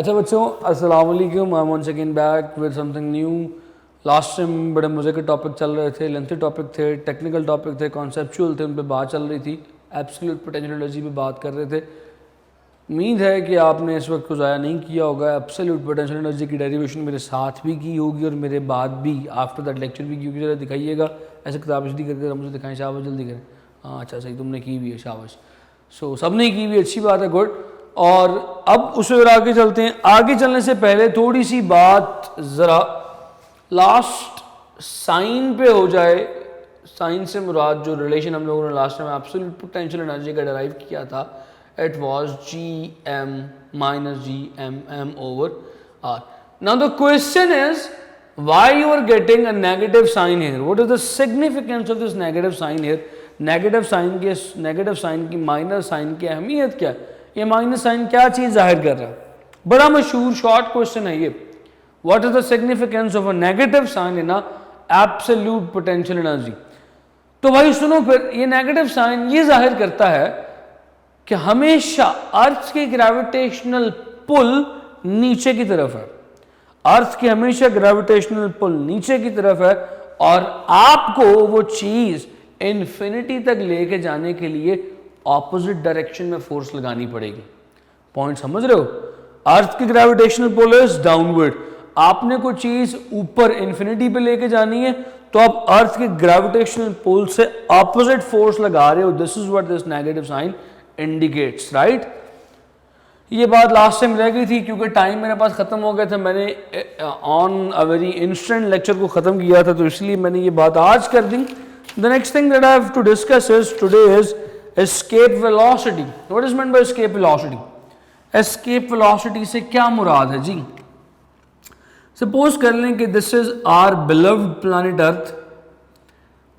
अच्छा बच्चों, अस्सलाम वालेकुम। I am once again back with something new. Last time बड़े मज़े के टॉपिक चल रहे थे, लेंथी टॉपिक थे, टेक्निकल टॉपिक थे, कॉन्सेप्चुअल थे, उन पर बात चल रही थी। एब्सोल्यूट पोटेंशियल एनर्जी पे बात कर रहे थे। उम्मीद है कि आपने इस वक्त को ज़ाया नहीं किया होगा। एब्सोल्यूट पोटेंशियल एनर्जी की डेरिवेशन मेरे साथ भी की होगी और मेरे बाद भी आफ्टर दैट लेक्चर भी की होगी। ज़रा दिखाइएगा, ऐसे किताब जल्दी करके मुझे दिखाएं। शाबाश, जल्दी करें। हाँ अच्छा, सही, तुमने की भी है, शाबाश। सो सब ने की भी, अच्छी बात है, गुड। और अब उस पर आगे चलते हैं। आगे चलने से पहले थोड़ी सी बात ज़रा लास्ट साइन पे हो जाए। साइन से मुराद जो रिलेशन हम लोगों ने last time absolute potential energy का डिराइव किया था, it was Gm minus Gmm over R. Now the question is why you are getting a negative sign here? What is the significance of this negative sign here? Negative sign की minus sign की अहमियत क्या है? ये minus sign क्या चीज़ जाहिर कर रहा है? बड़ा मशहूर शॉर्ट क्वेश्चन है ये। What is the significance of a negative sign in absolute potential energy? तो भाई सुनो, फिर ये नेगेटिव साइन ये जाहिर करता है कि हमेशा अर्थ की ग्रेविटेशनल पुल नीचे की तरफ है। अर्थ की हमेशा ग्रेविटेशनल पुल नीचे की तरफ है और आपको वो चीज इन्फिनिटी तक लेके जाने के लिए ऑपोजिट डायरेक्शन में फोर्स लगानी पड़ेगी। पॉइंट समझ रहे हो? अर्थ की ग्रेविटेशनल पुल इज डाउनवर्ड। आपने कोई चीज ऊपर इन्फिनिटी पे लेके जानी है तो आप अर्थ की ग्रेविटेशनल पुल से ऑपोजिट फोर्स लगा रहे हो। This is what this negative sign indicates, right? ये बात लास्ट टाइम रह गई थी क्योंकि टाइम मेरे पास खत्म हो गया था। मैंने on a very instant lecture को खत्म किया था, तो इसलिए मैंने ये बात आज कर दी। The next thing that I have to discuss is today is escape velocity. What is meant by escape velocity? Escape velocity से क्या मुराद है जी? Suppose कर लें कि this is our beloved planet Earth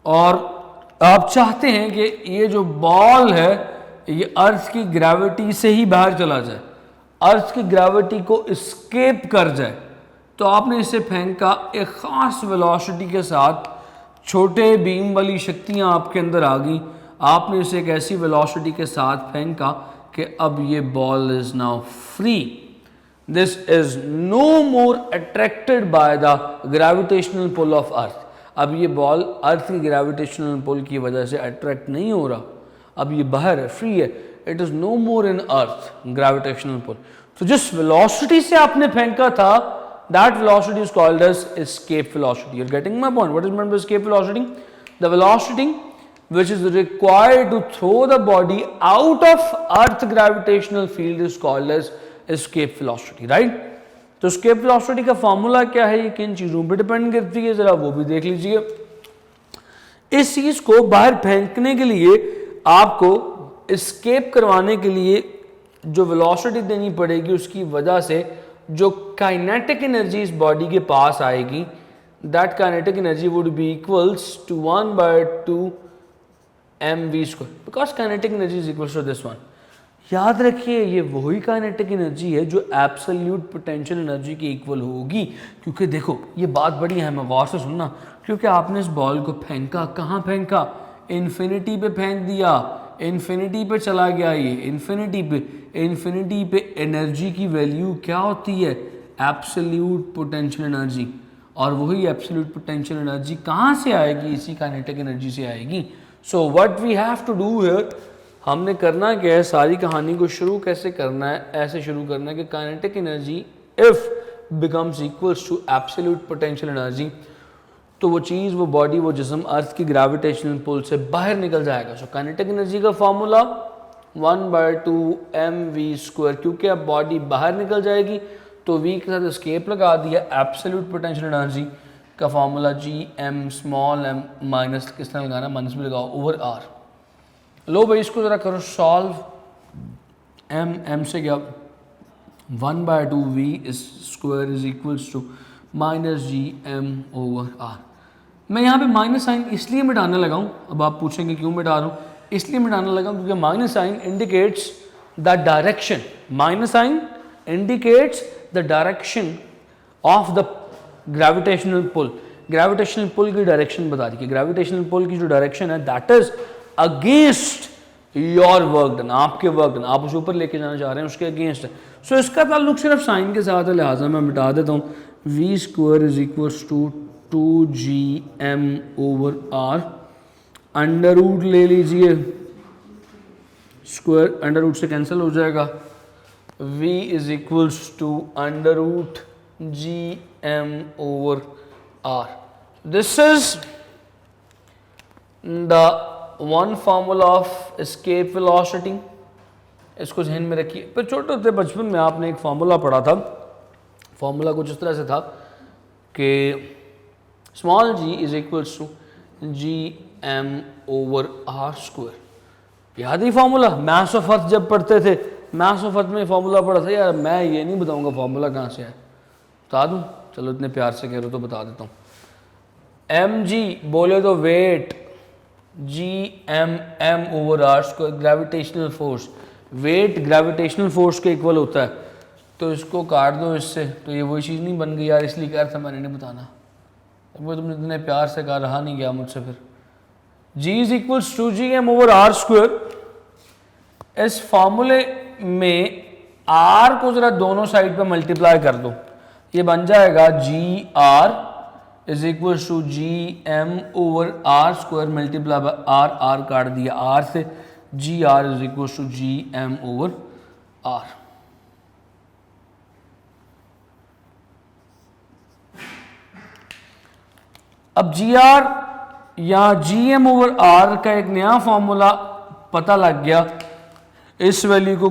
और आप चाहते हैं कि ये जो बॉल है ये अर्थ की ग्रेविटी से ही बाहर चला जाए, अर्थ की ग्रेविटी को escape कर जाए। तो आपने इसे फेंका एक खास वेलोसिटी के साथ, छोटे बीम वाली शक्तियां आपके अंदर आ गई, आपने इसे एक ऐसी वेलोसिटी के साथ फेंका कि अब ये ball is now free. This is no more attracted by the gravitational pull of earth. अब ये बॉल अर्थ की ग्रेविटेशनल पुल की वजह से अट्रैक्ट नहीं हो रहा, अब ये बाहर है, फ्री है। It is no more in earth gravitational pull. तो जिस वेलोसिटी से आपने फेंका था, that velocity is called as escape velocity. You're getting my point? What is meant by escape velocity? The velocity which is required to throw the body out of earth gravitational field is called as escape velocity, right? तो escape velocity का formula क्या है, ये किन चीजों पे depend करती है, जरा वो भी देख लीजिए। इस चीज को बाहर फेंकने के लिए आपको escape करवाने के लिए जो वेलोसिटी देनी पड़ेगी, उसकी वजह से जो काइनेटिक एनर्जी इस बॉडी के पास आएगी, that kinetic energy would be equals to 1/2 mv², because kinetic energy is equals to this one. याद रखिए, ये वही काइनेटिक एनर्जी है जो एब्सोल्यूट पोटेंशियल एनर्जी की इक्वल होगी। क्योंकि देखो, ये बात बड़ी अहम है, गौर से सुनना। क्योंकि आपने इस बॉल को फेंका, कहाँ फेंका? इन्फिनिटी पे फेंक दिया, इन्फिनिटी पे चला गया। ये इन्फिनिटी पे एनर्जी की वैल्यू क्या होती है? Absolute potential energy. और वही एब्सोल्यूट पोटेंशियल एनर्जी कहाँ से आएगी? इसी काइनेटिक एनर्जी से आएगी। So what we have to do here, हमने करना क्या है, सारी कहानी को शुरू कैसे करना है? ऐसे शुरू करना है कि kinetic energy if becomes equals to absolute potential energy, तो वो चीज़, वो बॉडी, वो जिस्म अर्थ की ग्रेविटेशनल पुल से बाहर निकल जाएगा। सो काइनेटिक एनर्जी का फॉर्मूला 1/2 mv²। क्योंकि अब बॉडी बाहर निकल जाएगी तो v के साथ एस्केप लगा दिया। एब्सोल्यूट पोटेंशियल एनर्जी का formula Gm small m minus, किस तरह लगाना, माइनस में लगाओ, ओवर r। लो भाई, इसको ज़रा करो सॉल्व। m से क्या, 1/2 v² is equals to -Gm over r। मैं यहाँ पे माइनस साइन इसलिए मिटाने लगा हूँ, अब आप पूछेंगे क्यों मिटा रहा हूँ? इसलिए मिटाने लगा हूँ क्योंकि minus sign indicates the direction. Minus sign indicates the direction of the gravitational pull. Gravitational pull की डायरेक्शन बता दी कि ग्रेविटेशनल पुल की जो डायरेक्शन है that is against your work done, आपके वर्क डन, आप उसे ऊपर लेके जाना चाह रहे हैं, उसके अगेंस्ट है। सो इसका ताल्लुक सिर्फ साइन के साथ है, लिहाजा मैं मिटा देता हूँ। V square is equals to 2gm/r, under root ले लीजिए, स्क्वायर अंडर रूट से कैंसिल हो जाएगा, v is equals to under root gm/r। This is the one formula of escape velocity. इसको जहन में रखिए। पर छोटे होते बचपन में आपने एक फार्मूला पढ़ा था, फार्मूला कुछ इस तरह से था कि small g is equals to gm/r square. याद ही फार्मूला, मैथ्स ऑफ अर्थ जब पढ़ते थे, मैथ्स ऑफ अर्थ में फार्मूला पढ़ा था। यार मैं ये नहीं बताऊंगा फार्मूला कहाँ से है, बता दूँ? चलो इतने प्यार से कह रहे हो तो बता देता हूँ। mg बोले तो weight, gm/r square gravitational force, weight gravitational force के इक्वल होता है। तो इसको काट दो इससे, तो ये वही चीज़ नहीं बन गई यार, इसलिए कह रहा था मैंने नहीं बताना। वो तुमने इतने प्यार से कहा, रहा नहीं गया मुझसे फिर। g is equals to gm/r square. इस फॉर्मूले में r को जरा दोनों साइड पे मल्टीप्लाई कर दो, ये बन जाएगा gr is equals to gm/r square multiply by r काट दिया r से, gr is equals to gm/r। अब gr या gm/r का एक नया फॉर्मूला पता लग गया। इस वैल्यू को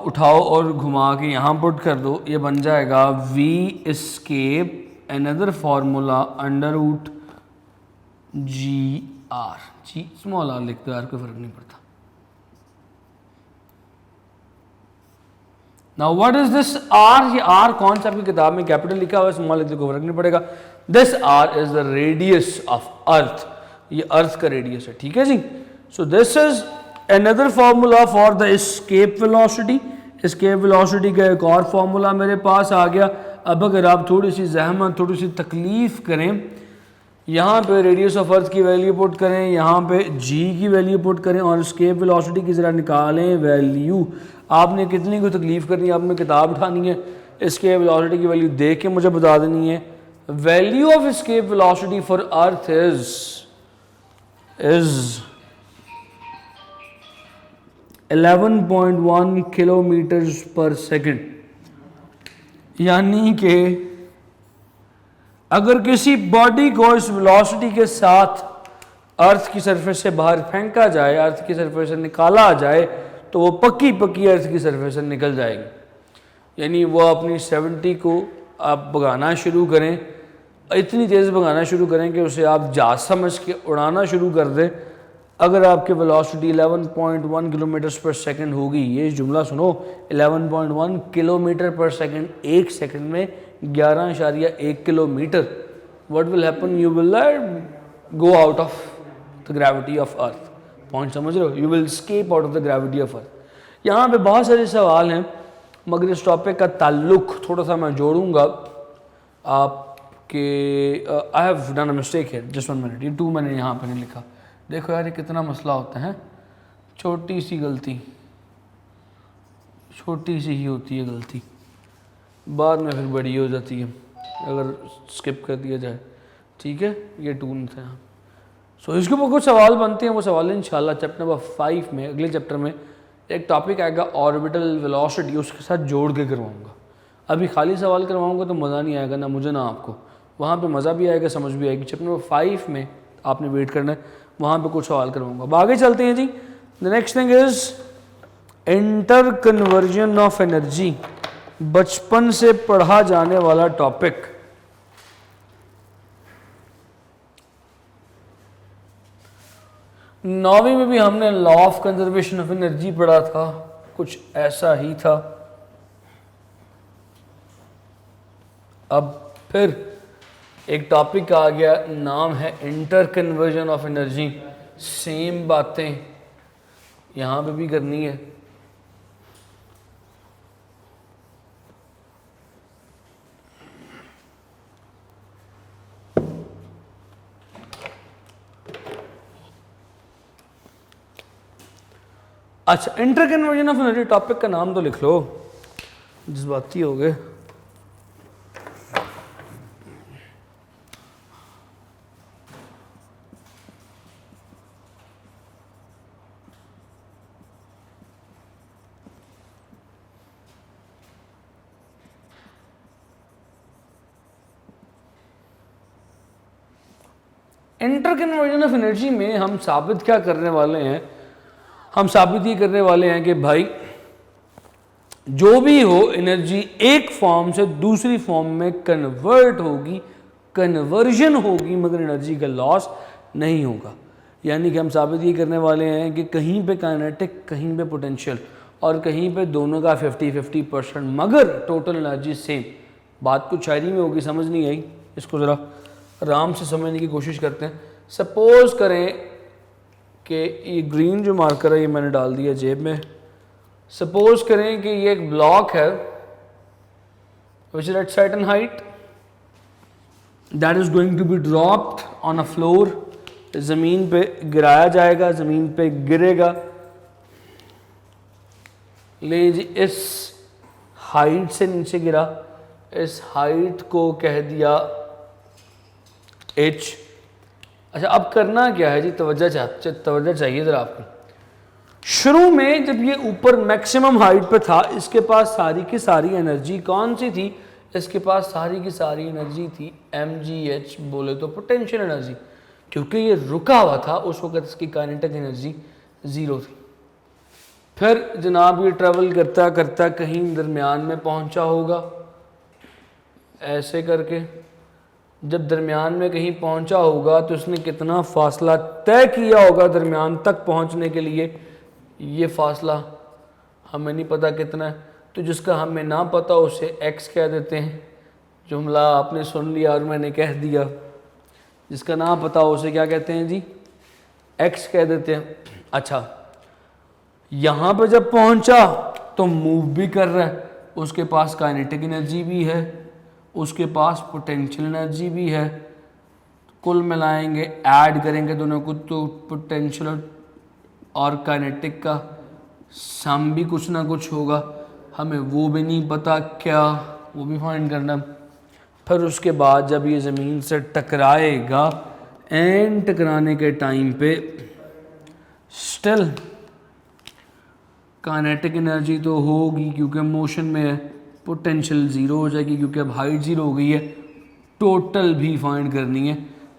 उठाओ और घुमा के यहाँ पुट कर दो, ये बन जाएगा v escape another formula under root gr, G small r लिख दो यार, कोई फर्क नहीं पड़ता। Now what is this r? ये r कौन सा आपकी किताब में कैपिटल लिखा हुआ है, स्मॉल लिख दो, कोई फर्क नहीं पड़ेगा। This r is the radius of earth, ये अर्थ का रेडियस है, ठीक है जी। So this is another formula for the escape velocity. Escape velocity का एक और फार्मूला मेरे पास आ गया। अब अगर आप थोड़ी सी जहमत, थोड़ी सी तकलीफ करें, यहाँ पे रेडियस ऑफ अर्थ की वैल्यू पुट करें, यहाँ पे g की वैल्यू पुट करें और एस्केप वेलोसिटी की ज़रा निकालें वैल्यू। आपने कितनी को तकलीफ करनी है, आपने किताब उठानी है, एस्केप वेलोसिटी की वैल्यू देख के मुझे बता देनी है। Value of escape velocity for earth is 11.1 kilometres पर सेकेंड। यानी कि अगर किसी बॉडी को इस वेलोसिटी के साथ अर्थ की सरफेस से बाहर फेंका जाए, अर्थ की सरफेस से निकाला जाए, तो वो पक्की पक्की अर्थ की सरफेस से निकल जाएगी। यानी वो अपनी 70 को आप भगाना शुरू करें, इतनी तेज़ भगाना शुरू करें कि उसे आप जहाज समझ के उड़ाना शुरू कर दें। अगर आपकी वेलोसिटी 11.1 किलोमीटर पर सेकंड होगी, ये जुमला सुनो, 11.1 किलोमीटर पर सेकंड, एक सेकंड में 11.1 kilometre, what will happen? You will go out of the gravity of earth. Point समझ रहे हो? You will escape out of the gravity of earth. यहाँ पे बहुत सारे सवाल हैं, मगर इस टॉपिक का ताल्लुक थोड़ा सा मैं जोड़ूंगा आपके। I have done a mistake है, जस्ट 1 मिनट, ये 2 मैंने यहाँ पे नहीं लिखा। देखो यार ये कितना मसला होता है, छोटी सी गलती, छोटी सी ही होती है गलती, बाद में फिर बड़ी हो जाती है अगर स्किप कर दिया जाए, ठीक है। ये 2 थे यहाँ। सो इसके ऊपर कुछ सवाल बनते हैं, वो सवाल इंशाल्लाह चैप्टर नंबर 5 में, अगले चैप्टर में एक टॉपिक आएगा ऑर्बिटल वेलोसिटी, उसके साथ जोड़ के करवाऊँगा। अभी खाली सवाल करवाऊँगा तो मज़ा नहीं आएगा, ना मुझे ना आपको। वहाँ पे मज़ा भी आएगा, समझ भी आएगी। चैप्टर नंबर 5 में आपने वेट करना है, वहाँ पे कुछ सवाल करवाऊँगा। अब आगे चलते हैं जी। The next thing is interconversion of energy, बचपन से पढ़ा जाने वाला टॉपिक। नौवीं में भी हमने law of conservation of energy पढ़ा था, कुछ ऐसा ही था। अब फिर एक टॉपिक आ गया, नाम है inter conversion of energy. Same बातें यहाँ पे भी करनी है। अच्छा, inter conversion of energy, topic का नाम तो लिख लो, जज्बाती हो गए। इंटर कन्वर्जन ऑफ एनर्जी में हम साबित क्या करने वाले हैं, हम साबित ये करने वाले हैं कि भाई जो भी हो एनर्जी एक फॉर्म से दूसरी फॉर्म में कन्वर्ट होगी, कन्वर्जन होगी, मगर एनर्जी का लॉस नहीं होगा। यानी कि हम साबित ये करने वाले हैं कि कहीं पे काइनेटिक, कहीं पे पोटेंशियल, और कहीं पे दोनों का 50-50%, मगर टोटल एनर्जी सेम। बात कुछ शायरी में होगी, समझ नहीं आई, इसको ज़रा आराम से समझने की कोशिश करते हैं। सपोज करें कि ये ग्रीन जो मार्कर है ये मैंने डाल दिया जेब में। सपोज करें कि ये एक ब्लॉक है which is at certain height, that is going to be dropped on a floor, ज़मीन पे गिराया जाएगा, ज़मीन पे गिरेगा। ले जी, इस हाइट से नीचे गिरा, इस हाइट को कह दिया h। अच्छा, अब करना क्या है जी, तवज्जो चाहिए ज़रा आपको। शुरू में जब ये ऊपर मैक्सिमम हाइट पे था, इसके पास सारी की सारी एनर्जी कौन सी थी, इसके पास सारी की सारी एनर्जी थी mgh, बोले तो पोटेंशियल एनर्जी। क्योंकि ये रुका हुआ था उस वक्त इसकी काइनेटिक एनर्जी 0 थी। फिर जनाब ये ट्रेवल करता करता कहीं दरमियान में पहुंचा होगा, ऐसे करके जब दरमियान में कहीं पहुंचा होगा तो उसने कितना फासला तय किया होगा दरमियान तक पहुंचने के लिए, ये फासला हमें नहीं पता कितना है। तो जिसका हमें ना पता उसे x कह देते हैं। जुमला आपने सुन लिया और मैंने कह दिया, जिसका ना पता उसे क्या कहते हैं जी, x कह देते हैं। अच्छा, यहाँ पे जब पहुंचा तो मूव भी कर रहा है, उसके पास काइनेटिक एनर्जी भी है, उसके पास पोटेंशियल एनर्जी भी है। कुल मिलाएंगे, ऐड करेंगे दोनों को, तो पोटेंशियल और काइनेटिक का सम भी कुछ ना कुछ होगा। हमें वो भी नहीं पता क्या, वो भी फाइंड करना। फिर उसके बाद जब ये ज़मीन से टकराएगा, एंड टकराने के टाइम पे स्टिल काइनेटिक एनर्जी तो होगी क्योंकि मोशन में है, पोटेंशियल 0 हो जाएगी क्योंकि अब हाइट 0 हो गई है, टोटल भी फाइंड करनी है।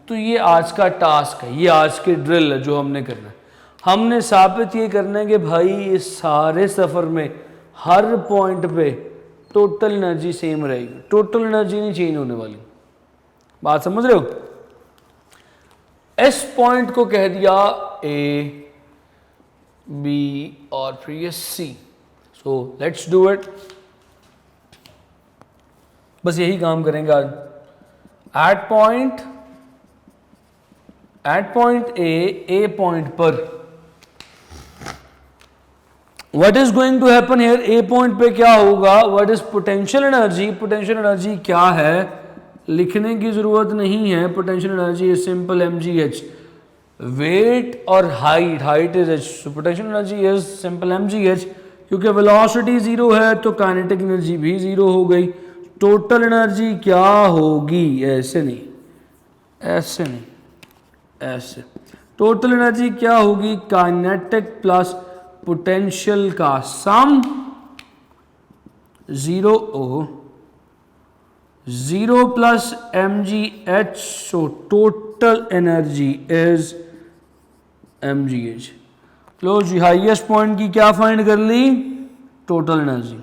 तो ये आज का टास्क है, ये आज की ड्रिल है जो हमने करना है। हमने साबित ये करना है कि भाई इस सारे सफ़र में हर पॉइंट पे टोटल एनर्जी सेम रहेगी, टोटल एनर्जी नहीं चेंज होने वाली। बात समझ रहे हो? इस पॉइंट को कह दिया ए, बी और फिर ये C. So let's do it, बस यही काम करेंगे आज। एट पॉइंट ए पॉइंट पर what is going to happen here, A point पे क्या होगा, what is potential energy, potential energy क्या है लिखने की जरूरत नहीं है। Potential energy is simple mgh, weight और height, height is h, so potential energy is simple mgh। क्योंकि वेलोसिटी 0 है तो काइनेटिक एनर्जी भी 0 हो गई। टोटल एनर्जी क्या होगी, ऐसे नहीं, ऐसे नहीं, ऐसे। टोटल एनर्जी क्या होगी, काइनेटिक प्लस पोटेंशियल का sum 0 plus mgh, so total energy is mgh। लो जी, हाईएस्ट पॉइंट की क्या फाइंड कर ली, टोटल एनर्जी।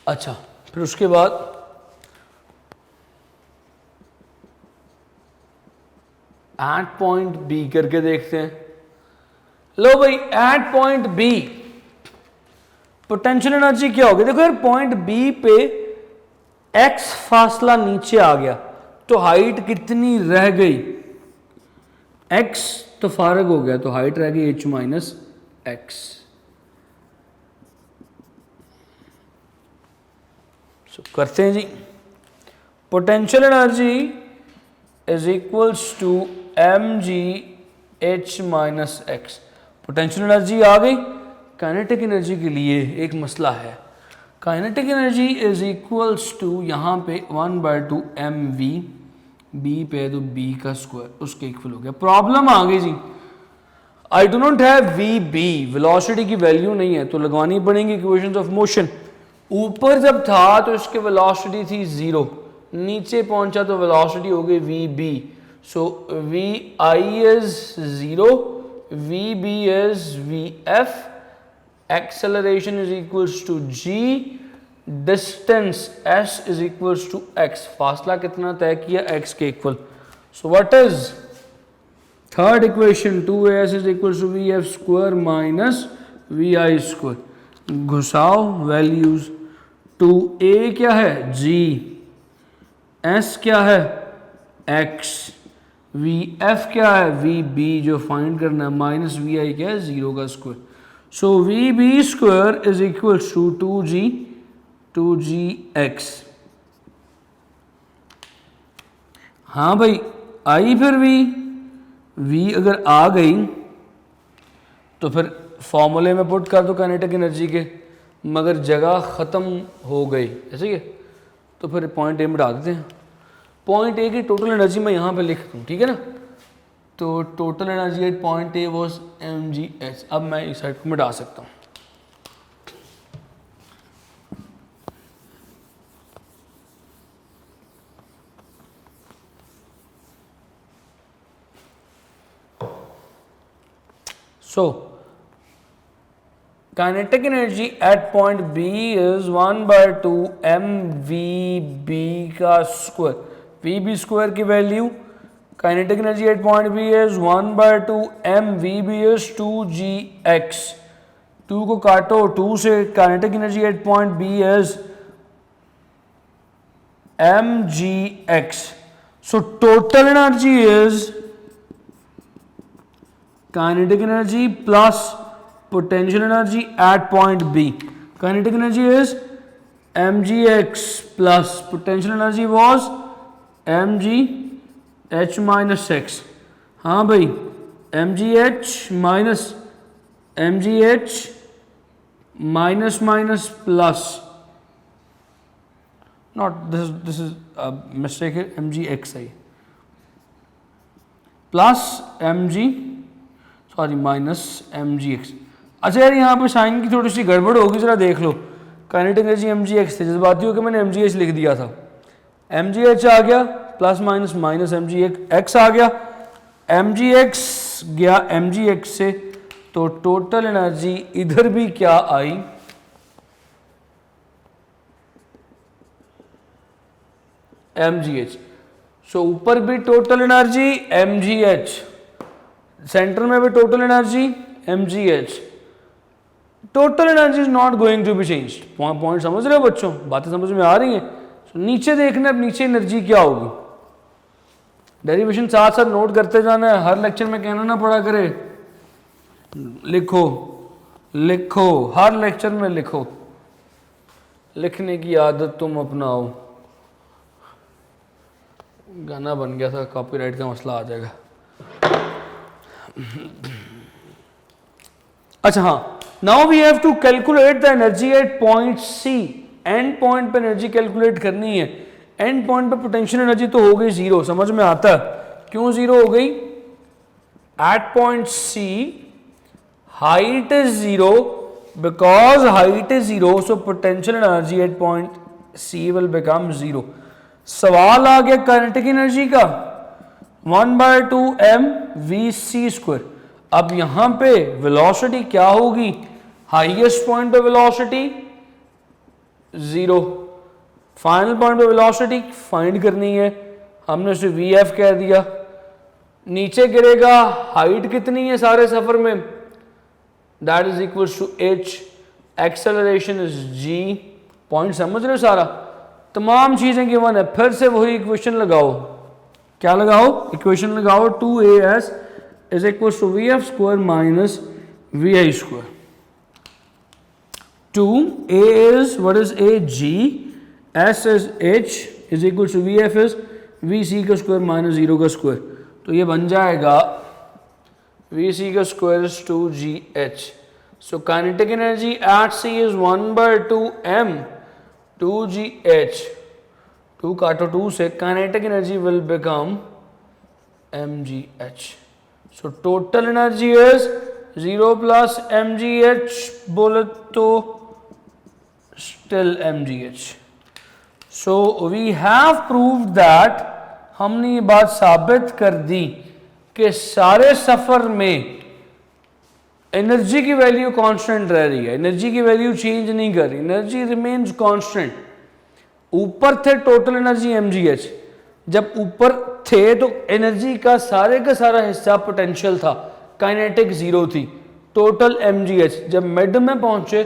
अच्छा, फिर उसके बाद एट पॉइंट बी करके देखते हैं। लो भाई, at point B potential energy क्या होगी। देखो यार, पॉइंट बी पे x फासला नीचे आ गया तो हाइट कितनी रह गई, x तो फारग हो गया तो हाइट रह गई h माइनस एक्स। करते हैं जी। Potential energy is equals to M G H minus X. Potential energy आ गई। काइनेटिक एनर्जी के लिए एक मसला है। Kinetic energy is equals to यहाँ पे 1/2 एम वी, बी पे तो बी का स्क्वायर, उसके इक्वल हो गया। प्रॉब्लम आ गई जी, I do not have V B, velocity की वैल्यू नहीं है तो लगवानी पड़ेंगी इक्वेशंस ऑफ मोशन। ऊपर जब था तो इसकी वेलोसिटी थी 0, नीचे पहुंचा तो वेलोसिटी हो गई v b. So v i is 0, v b is v f, acceleration is equals to g, distance s is equals to x. फासला कितना तय किया, एक्स के equal. So what is third equation, 2as is equals to v f square minus v i square. घुसाओ values, 2a क्या है g, s क्या है x, vf क्या है vb जो फाइंड करना है, माइनस वी आई क्या है 0 का square. So vb square is equals to 2gx। हाँ भाई आई, फिर v अगर आ गई तो फिर फॉर्मूले में पुट कर दो काइनेटिक एनर्जी के, मगर जगह ख़त्म हो गई ऐसे ही है तो फिर पॉइंट ए में डाल देते हैं। पॉइंट ए की टोटल एनर्जी मैं यहाँ पे लिख दूँ, ठीक है ना। तो total energy at point A was M G H. अब मैं इस साइड को मिटा सकता हूँ। So kinetic energy at point B is 1/2 mvb का स्क्वायर। vb स्क्वायर की value, kinetic energy at point B is 1/2 mvb is 2gx। 2 को काटो 2 से, kinetic energy at point B is mgx। so total energy is kinetic energy plus potential energy at point B. Kinetic energy is mgx plus potential energy was mgh minus x। हाँ भाई mgh minus mgh minus minus plus, not this is a mistake है, mgx है plus mg sorry minus mgx। अच्छा यार यहाँ पे sign की थोड़ी सी गड़बड़ होगी, जरा देख लो। काइनेटिक एनर्जी mgx थे, जज्बाती होकर मैंने mgh लिख दिया था, mgh आ गया प्लस माइनस माइनस mgx आ गया, mgx गया mgx से, तो टोटल एनर्जी इधर भी क्या आई, mgh। सो ऊपर भी टोटल एनर्जी mgh, सेंटर में भी total energy mgh। Total energy is not going to be changed. Point समझ रहे हो बच्चों, बातें समझ में आ रही हैं। नीचे देखना, अब नीचे एनर्जी क्या होगी, डेरिवेशन साथ साथ नोट करते जाना है, हर लेक्चर में कहना ना पड़ा करे, लिखो लिखो, हर लेक्चर में लिखो, लिखने की आदत तुम अपनाओ। गाना बन गया था, कॉपीराइट का मसला आ जाएगा। अच्छा हाँ, now we have to calculate the energy at point C. End point पे एनर्जी कैलकुलेट करनी है। एंड पॉइंट पे पोटेंशियल एनर्जी तो हो गई 0, समझ में आता है क्यों 0 हो गई। At point C height is 0, because height is 0 so potential energy at point C will become 0। सवाल आ गया काइनेटिक एनर्जी का, 1/2 mvc स्क्वायर। अब यहां पे वेलोसिटी क्या होगी, हाईएस्ट पॉइंट पे वेलोसिटी 0, फाइनल पॉइंट पे वेलोसिटी फाइंड करनी है, हमने उसे vf कह दिया। नीचे गिरेगा, हाइट कितनी है सारे सफर में, that is equals to h, acceleration is g। पॉइंट समझ रहे हो सारा, तमाम चीजें गिवन है। फिर से वही इक्वेशन लगाओ, क्या लगाओ, इक्वेशन लगाओ, 2as is equals to vf square minus vi square. 2a is what is a g, s is h is equal to v f is v c का स्क्वायर माइनस जीरो का square, तो ये बन जाएगा v c का square is 2gh. So kinetic energy at c is 1/2m 2gh. 2 काटो 2 से, kinetic energy will become mgh. So total energy is 0 plus mgh, बोले तो still mgh. So we have proved that, हमने ये बात साबित कर दी कि सारे सफर में एनर्जी की वैल्यू कांस्टेंट रह रही है, एनर्जी की वैल्यू चेंज नहीं कर रही, एनर्जी रिमेन्स कांस्टेंट. ऊपर थे टोटल एनर्जी mgh, जब ऊपर थे तो एनर्जी का सारा हिस्सा पोटेंशियल था, काइनेटिक जीरो थी, टोटल mgh. जब मिड में पहुंचे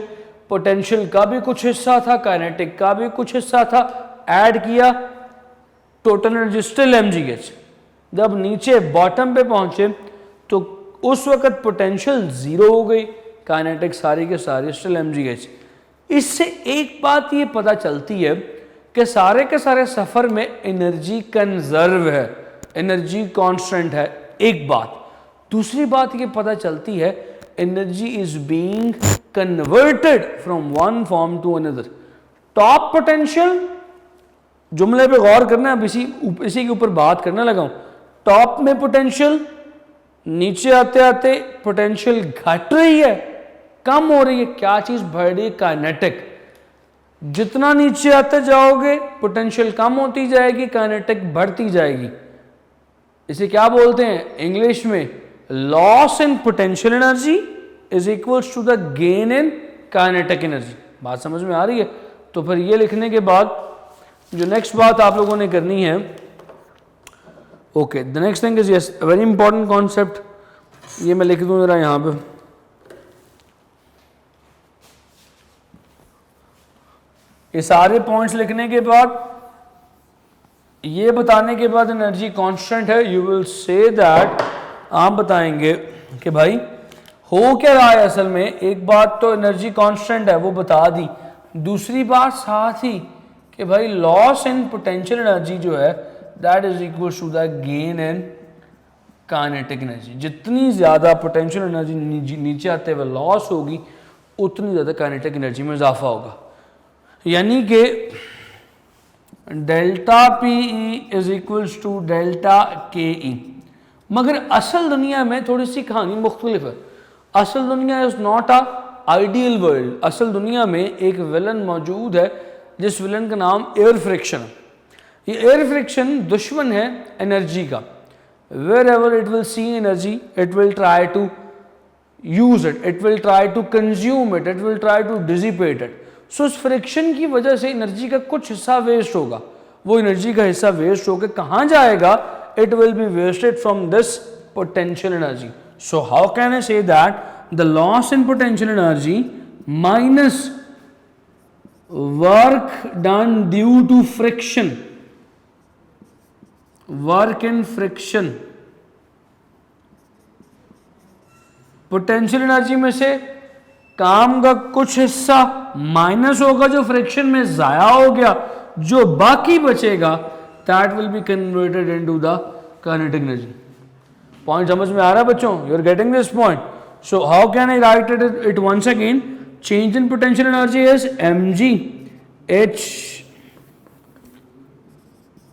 पोटेंशियल का भी कुछ हिस्सा था, काइनेटिक का भी कुछ हिस्सा था, ऐड किया, टोटल एनर्जी स्टिल mgh. जब नीचे बॉटम पे पहुंचे तो उस वक्त पोटेंशियल जीरो हो गई, काइनेटिक सारी के सारी स्टिल mgh. इससे एक बात ये पता चलती है कि सारे के सारे सफर में एनर्जी कंजर्व है, एनर्जी कांस्टेंट है, एक बात. दूसरी बात ये पता चलती है energy is being converted from one form to another. Top potential, जुमले पे गौर करना, अब इसी के ऊपर बात करने लगा हूं. टॉप में पोटेंशियल, नीचे आते आते पोटेंशियल घट रही है, कम हो रही है. क्या चीज बढ़ रही है? काइनेटिक. जितना नीचे आते जाओगे पोटेंशियल कम होती जाएगी, काइनेटिक बढ़ती जाएगी. इसे क्या बोलते हैं इंग्लिश में? Loss in potential energy is equals to the gain in kinetic energy. बात समझ में आ रही है? तो फिर ये लिखने के बाद जो नेक्स्ट बात आप लोगों ने करनी है, okay, the next thing is yes very important concept. ये मैं लिख दूं जरा यहां पे. ये सारे पॉइंट्स लिखने के बाद, ये बताने के बाद एनर्जी कांस्टेंट है, यू विल से दैट, आप बताएंगे कि भाई हो क्या रहा है असल में. एक बात तो एनर्जी कांस्टेंट है वो बता दी, दूसरी बात साथ ही कि भाई लॉस इन पोटेंशियल एनर्जी जो है that is equal to the gain in kinetic energy. जितनी ज्यादा पोटेंशियल एनर्जी नीचे आते हुए लॉस होगी उतनी ज्यादा काइनेटिक एनर्जी में इजाफा होगा. यानी कि delta PE is equals to delta K E. मगर असल दुनिया में थोड़ी सी कहानी मुख्तलिफ है. असल दुनिया is not a ideal world. असल दुनिया में एक विलन मौजूद है जिस विलन का नाम एयर फ्रिक्शन है. ये एयर फ्रिक्शन दुश्मन है एनर्जी का. wherever it will see energy it will try to use it, it will try to consume it, it will try to dissipate it. सो इस फ्रिक्शन की वजह से एनर्जी का कुछ हिस्सा वेस्ट होगा. वो एनर्जी का हिस्सा वेस्ट होकर कहाँ जाएगा? It will be wasted from this potential energy. So how can I say that the loss in potential energy minus work done due to friction, work in friction, potential energy में से काम का कुछ हिस्सा minus होगा जो friction में जाया हो गया, जो बाकी बचेगा that will be converted into the kinetic energy. Point समझ में आ रहा है बच्चों? You are getting this point. So how can I write it once again? Change in potential energy is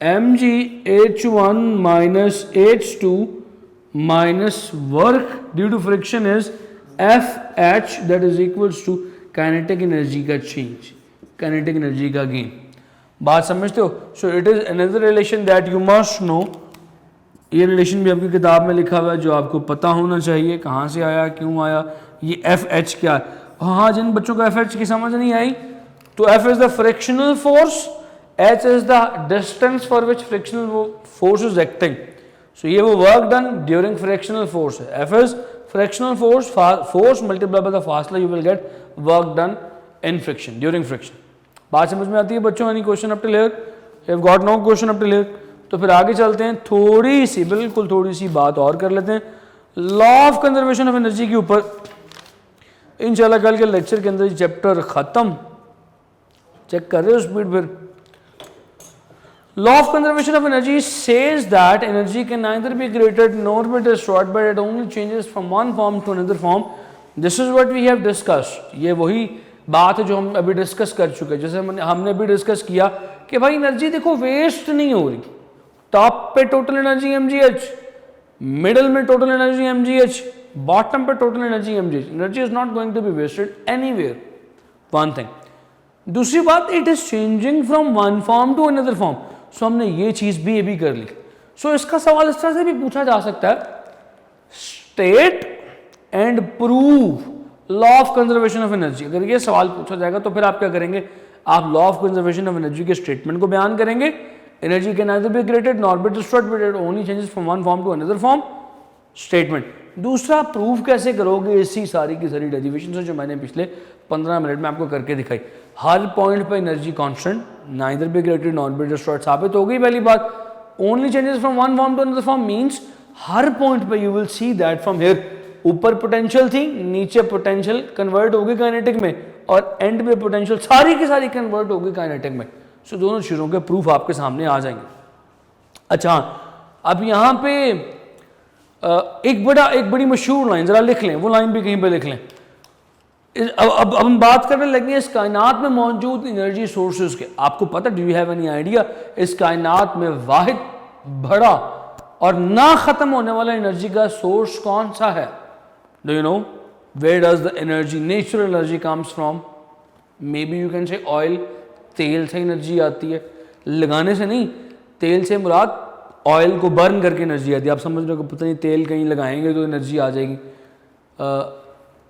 mgh1 minus h2 minus work due to friction is fh, that is equals to kinetic energy का change, kinetic energy का gain. बात समझते हो? So it is another relation that you must know. ये relation भी आपकी किताब में लिखा हुआ है जो आपको पता होना चाहिए. कहाँ से आया, क्यों आया, ये FH क्या है. हाँ, जिन बच्चों को FH की समझ नहीं आई तो F is the frictional force, H is the distance for which frictional force is acting. So ये वो work done during frictional force है. F is frictional force, force multiplied by the फासला, you will get work done in friction, during friction. बात समझ में आती है बच्चों? any question up till here? You have got no question up till here? तो फिर आगे चलते हैं, थोड़ी सी, बिल्कुल थोड़ी सी बात और कर लेते हैं law of conservation of energy के ऊपर. इंशाल्लाह कल के लेक्चर के अंदर चैप्टर खत्म. चेक कर रहे हो स्पीड? फिर Law of conservation of energy says that energy can neither be created nor be destroyed, but it only changes from one form to another form. This is what we have discussed. ये वही बात है जो हम अभी discuss कर चुके हैं. जैसे हमने अभी डिस्कस किया कि भाई एनर्जी देखो वेस्ट नहीं हो रही. टॉप पे टोटल एनर्जी mgh, मिडल में टोटल एनर्जी mgh, बॉटम पे total energy mgh. Energy is not going to be wasted anywhere. One thing. दूसरी बात, it is changing from one form to another form. So हमने ये चीज भी अभी कर ली. सो इसका सवाल इस तरह से भी पूछा जा सकता है, state and prove law of conservation of energy. अगर ये सवाल पूछा जाएगा तो फिर आप क्या करेंगे, आप law of conservation of energy के स्टेटमेंट को बयान करेंगे. Energy can neither be created nor be destroyed, but it only changes from one form to another form. Statement. दूसरा, प्रूव कैसे करोगे इसी सारी की सारी डेरिवेशन से जो मैंने पिछले 15 मिनट में आपको करके दिखाई. हर पॉइंट पे energy constant, neither be created not be destroyed साबित हो गई. पहली बात, only changes from one form to another form means हर पॉइंट पे you will see that from here ऊपर पोटेंशियल थी, नीचे पोटेंशियल कन्वर्ट होगी काइनेटिक में, और एंड में पोटेंशियल सारी की सारी कन्वर्ट होगी काइनेटिक में. सो दोनों चीज़ों के प्रूफ आपके सामने आ जाएंगे. अच्छा, अब यहाँ पे एक बड़ी मशहूर लाइन जरा लिख लें, वो लाइन भी कहीं पे लिख लें. अब हम बात करने लगे हैं इस कायनात में मौजूद एनर्जी सोर्सेज के. आपको पता, do you have any idea, इस कायनात में वाहिद बड़ा और ना खत्म होने वाला एनर्जी का सोर्स कौन सा है? Do you know where does the energy, natural energy comes from? Maybe you can say oil. तेल से एनर्जी आती है, लगाने से नहीं. तेल से मुराद ऑयल को बर्न करके एनर्जी आती है. आप समझ रहे हो, पता नहीं तेल कहीं लगाएंगे तो एनर्जी आ जाएगी,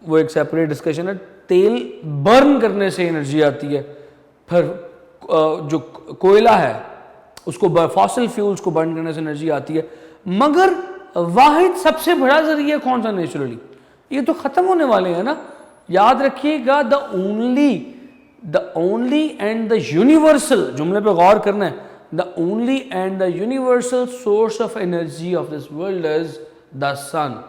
वो एक सेपरेट डिस्कशन है. तेल बर्न करने से एनर्जी आती है. फिर जो कोयला है उसको, फॉसिल फ्यूल्स को बर्न करने से एनर्जी आती है. मगर वाहिद सबसे बड़ा जरिया कौन सा नेचुरली? ये तो खत्म होने वाले हैं ना. याद रखिएगा, the only and the universal, जुमले पे गौर करना है, the only and the universal source of energy of this world is the sun.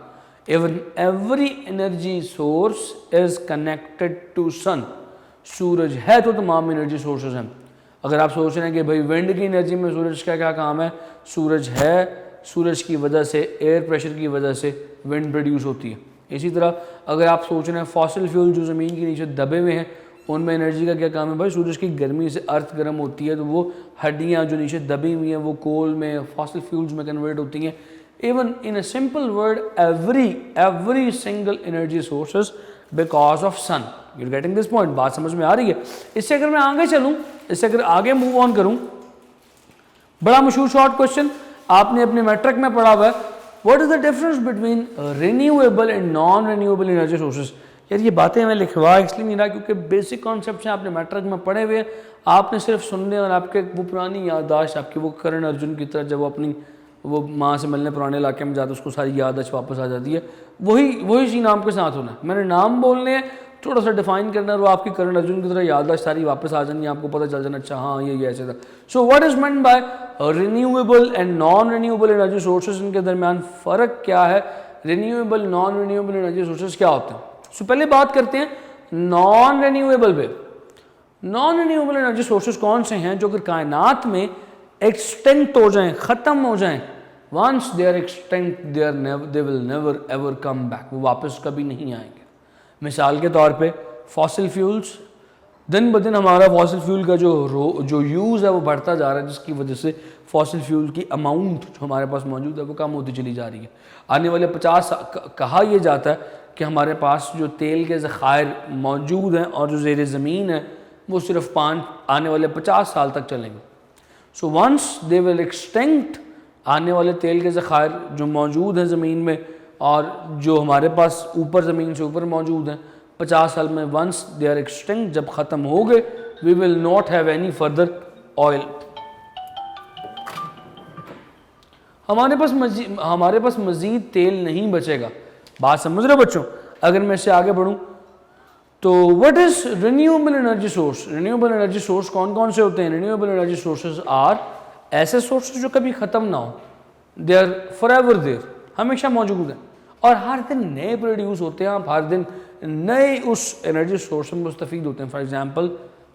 Every energy source is connected to sun. सूरज है तो तमाम एनर्जी सोर्सेज हैं. अगर आप सोच रहे हैं कि भाई विंड की एनर्जी में सूरज का क्या काम है, सूरज है, सूरज की वजह से, एयर प्रेशर की वजह से विंड प्रोड्यूस होती है. इसी तरह अगर आप सोच रहे हैं फॉसिल फ्यूल जो ज़मीन के नीचे दबे हुए हैं, उनमें एनर्जी का क्या काम है? भाई सूरज की गर्मी से अर्थ गर्म होती है, तो वो हड्डियाँ जो नीचे दबी हुई हैं वो कोल में, फॉसिल फ्यूल्स में कन्वर्ट होती हैं. Even in a simple word, every single energy sources because of sun. You getting this point? बात समझ में आ रही है? इससे अगर मैं आगे चलूँ, इससे अगर आगे मूव ऑन करूँ, बड़ा मशहूर शॉर्ट क्वेश्चन आपने अपने मैट्रिक में पढ़ा हुआ है, what is the difference between renewable and non renewable energy sources. यार ये बातें मैं लिखवा इसलिए नहीं रहा क्योंकि बेसिक कॉन्सेप्ट हैं, आपने मैट्रिक में पढ़े हुए, आपने सिर्फ सुनने और आपके वो पुरानी याददाश्त, आपकी वो करण अर्जुन की तरह जब वो अपनी वो माँ से मिलने पुराने इलाके में जाता है उसको सारी याददाश्त वापस आ जाती है, वही सीन आपके साथ होना है. मैंने नाम बोलने हैं, थोड़ा सा डिफाइन करना है, वो आपकी करण अर्जुन की तरह याददाश्त सारी वापस आ जानी है, आपको पता चल जाना, अच्छा हाँ ये ऐसे था. सो what is meant by renewable and non renewable energy sources, इनके दरमियान फ़र्क क्या है? Renewable non renewable energy sources क्या होते हैं? सो पहले बात करते हैं नॉन रिन्यूएबल पे. नॉन रिन्यूएबल एनर्जी सोर्सेज कौन से हैं जो अगर कायनात में एक्सटिंक्ट हो जाएं, ख़त्म हो जाएं, once they are extinct they will never ever come back, वो वापस कभी नहीं आएंगे. मिसाल के तौर पे फॉसिल फ्यूल्स, दिन ब दिन हमारा फॉसिल फ्यूल का जो यूज़ है वो बढ़ता जा रहा है, जिसकी वजह से फॉसिल फ्यूल की अमाउंट जो हमारे पास मौजूद है वो कम होती चली जा रही है. आने वाले 50 कहा यह जाता है कि हमारे पास जो तेल के ज़खायर मौजूद हैं और जो ज़ेर ज़मीन है वो सिर्फ आने वाले 50 साल तक चलेंगे. So once they will extinct, आने वाले तेल के ज़खायर जो मौजूद हैं ज़मीन में और जो हमारे पास ऊपर ज़मीन से ऊपर मौजूद हैं, 50 साल में वंस दे आर एक्सटिंक्ट, जब ख़त्म हो गए, we will not have any further oil. हमारे पास मज़ीद तेल नहीं बचेगा. बात समझ रहे हो बच्चों? अगर मैं इससे आगे बढ़ूँ तो what is renewable energy source? Renewable energy source कौन कौन से होते हैं? रिन्यूएबल एनर्जी सोर्सेज आर ऐसे सोर्सेज जो कभी ख़त्म ना हो, दे आर फॉरएवर देयर, हमेशा मौजूद हैं और हर दिन नए प्रोड्यूस होते हैं. आप हर दिन नए उस एनर्जी सोर्स में मुस्तफ़ीद होते हैं. For example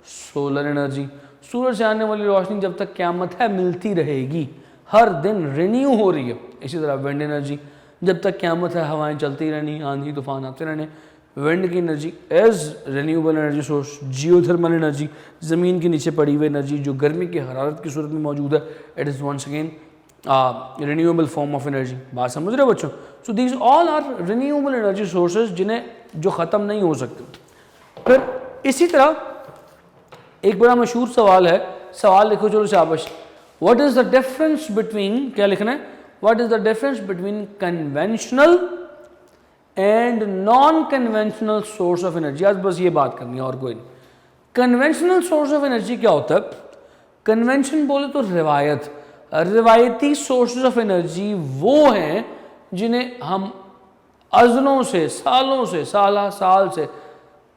solar energy. सूरज से आने वाली रोशनी जब तक क़यामत है मिलती रहेगी, हर दिन रिन्यू हो रही है। इसी तरह विंड एनर्जी, जब तक क़यामत है हवाएं चलती रहनी, आंधी तूफान आते रहने। विंड की energy as renewable energy source. Geothermal energy, ज़मीन के नीचे पड़ी हुई एनर्जी जो गर्मी की हरारत की सूरत में मौजूद है, it is once again renewable form of energy. बात समझ रहे हो बच्चों? So these all are renewable energy sources जिन्हें जो ख़त्म नहीं हो सकते। फिर इसी तरह एक बड़ा मशहूर सवाल है, सवाल लिखो चलो शाबाश। What is the difference between, क्या लिखना है, what is the difference between conventional and non conventional source of energy. आज बस ये बात करनी है और कोई नहीं। कन्वेंशनल सोर्स ऑफ एनर्जी क्या होता है? कन्वेंशन बोले तो रिवायत, रिवायती सोर्सेज ऑफ एनर्जी वो हैं जिन्हें हम अज़लों से, सालों से, साल से,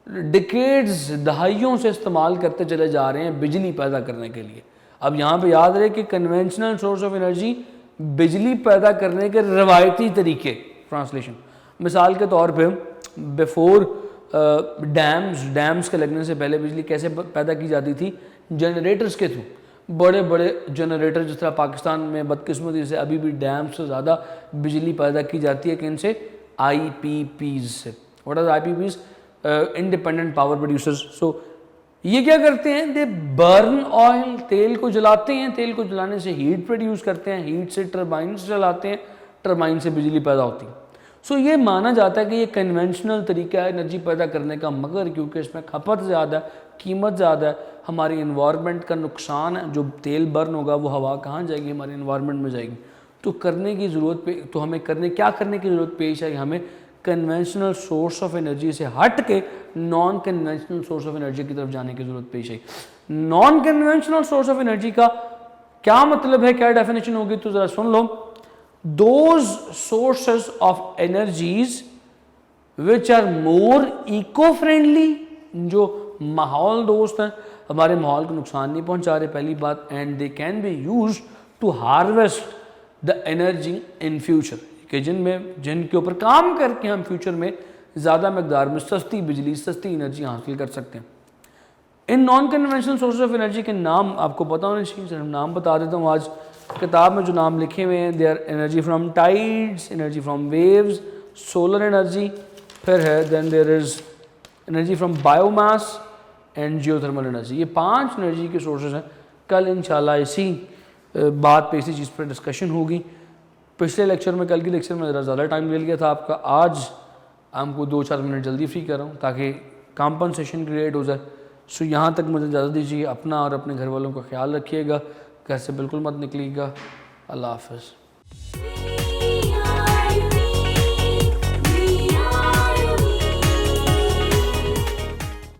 डिकेड्स, दहाइयों से इस्तेमाल करते चले जा रहे हैं बिजली पैदा करने के लिए। अब यहाँ पे याद रहे कि कन्वेंशनल सोर्स ऑफ एनर्जी बिजली पैदा करने के रिवायती तरीके। ट्रांसलेशन, मिसाल के तौर पे बिफोर डैम्स के लगने से पहले बिजली कैसे पैदा की जाती थी? जनरेटर्स के थ्रू। बड़े बड़े जनरेटर, जिस तरह पाकिस्तान में बदकिस्मती से अभी भी डैम से ज़्यादा बिजली पैदा की जाती है किन से? IPPs से। What are IPPs? Independent power producers. So ये क्या करते हैं? दे बर्न ऑयल, तेल को जलाते हैं, तेल को जलाने से हीट प्रोड्यूस करते हैं, हीट से टरबाइन से चलाते हैं, टरबाइन से बिजली पैदा होती है। सो ये माना जाता है कि ये कन्वेंशनल तरीका है एनर्जी पैदा करने का, मगर क्योंकि इसमें खपत ज़्यादा है, कीमत ज़्यादा है, हमारी इन्वायरमेंट का नुकसान है। जो तेल बर्न होगा वो हवा कहाँ जाएगी? हमारे इन्वायरमेंट में जाएगी। तो करने की ज़रूरत पे, तो हमें क्या करने की ज़रूरत पेश है? हमें कन्वेंशनल सोर्स ऑफ एनर्जी से हट के non conventional source of energy की तरफ जाने की ज़रूरत पेश है। Non conventional source of energy का क्या मतलब है, क्या डेफिनेशन होगी? तो ज़रा सुन लो। Those sources of energies which are more eco-friendly, जो माहौल दोस्त हैं, हमारे माहौल को नुकसान नहीं पहुंचा रहे, पहली बात, and they can be use to harvest the energy in future, कि जिनके ऊपर काम करके हम फ्यूचर में ज़्यादा मकदार में सस्ती बिजली, सस्ती एनर्जी हासिल कर सकते हैं। In non conventional sources of energy के नाम आपको पता होने चाहिए, सिर्फ नाम बता देता हूँ। आज किताब में जो नाम लिखे हुए हैं, they are energy from tides, energy from waves, solar energy, फिर है then there is energy from biomass and geothermal energy. ये 5 एनर्जी के सोर्सेज हैं। कल इंशाल्लाह इसी बात पे, इसी चीज़ पर डिस्कशन होगी। पिछले लेक्चर में, कल के लेक्चर में ज़रा ज़्यादा टाइम ले लिया था आपका, आज हमको 2-4 मिनट जल्दी फ्री कर रहा हूँ ताकि कॉम्पनसेशन क्रिएट हो जाए। सो यहाँ तक मुझे इजाज़त दीजिए। अपना और अपने घर वालों का ख्याल रखिएगा, घर से बिल्कुल मत निकलिएगा। अल्लाह हाफ़िज़।